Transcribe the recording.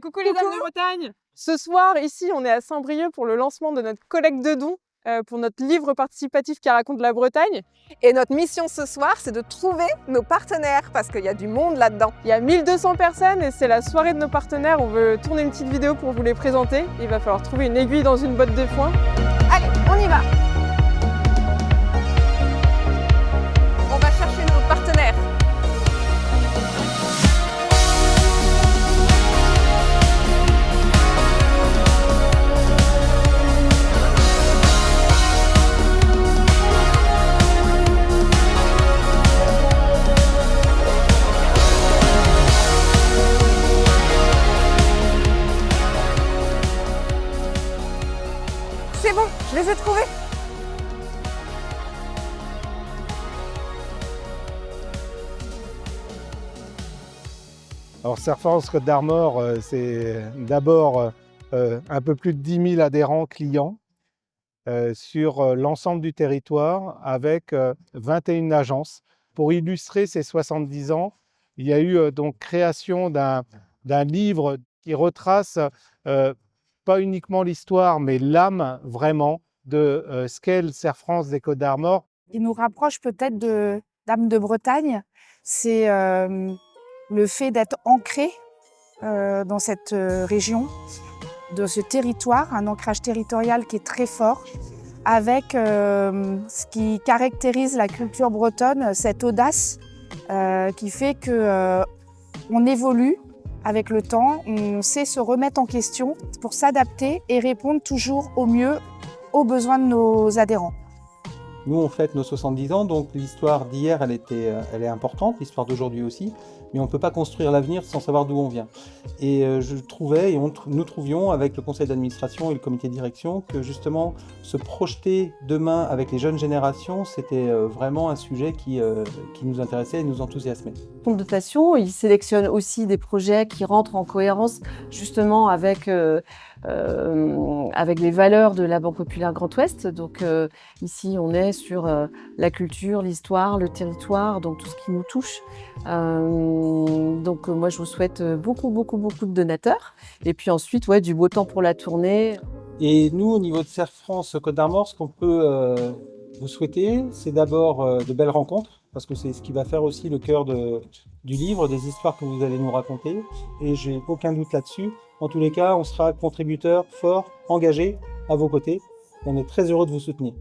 Coucou les dames de Bretagne! Ce soir, ici, on est à Saint-Brieuc pour le lancement de notre collecte de dons pour notre livre participatif qui raconte la Bretagne. Et notre mission ce soir, c'est de trouver nos partenaires parce qu'il y a du monde là-dedans. Il y a 1200 personnes et c'est la soirée de nos partenaires. On veut tourner une petite vidéo pour vous les présenter. Il va falloir trouver une aiguille dans une botte de foin. Allez, on y va! On va chercher nos partenaires. C'est bon, je les ai trouvés. Alors Serre France Côte d'Armor, c'est d'abord un peu plus de 10 000 adhérents clients sur l'ensemble du territoire avec 21 agences. Pour illustrer ces 70 ans, il y a eu donc création d'un livre qui retrace pas uniquement l'histoire, mais l'âme vraiment de ce qu'est le Serre France des Côtes d'Armor. qui nous rapproche peut-être de Dames de Bretagne, c'est le fait d'être ancré dans cette région, de ce territoire, un ancrage territorial qui est très fort, avec ce qui caractérise la culture bretonne, cette audace qui fait que on évolue avec le temps, on sait se remettre en question pour s'adapter et répondre toujours au mieux aux besoins de nos adhérents. Nous, on fête nos 70 ans, donc l'histoire d'hier, elle est importante, l'histoire d'aujourd'hui aussi, mais on ne peut pas construire l'avenir sans savoir d'où on vient. Et je trouvais, et nous trouvions avec le conseil d'administration et le comité de direction, que justement, se projeter demain avec les jeunes générations, c'était vraiment un sujet qui nous intéressait et nous enthousiasmait. Le fonds de dotation, il sélectionne aussi des projets qui rentrent en cohérence justement avec les valeurs de la Banque Populaire Grand Ouest. Donc ici, on est sur la culture, l'histoire, le territoire, donc tout ce qui nous touche. Donc moi, je vous souhaite beaucoup de donateurs. Et puis ensuite, du beau temps pour la tournée. Et nous, au niveau de Serre France Côte d'Armor, ce qu'on peut vous souhaiter, c'est d'abord de belles rencontres, parce que c'est ce qui va faire aussi le cœur du livre, des histoires que vous allez nous raconter. Et j'ai aucun doute là-dessus. En tous les cas, on sera contributeur fort, engagé à vos côtés. On est très heureux de vous soutenir.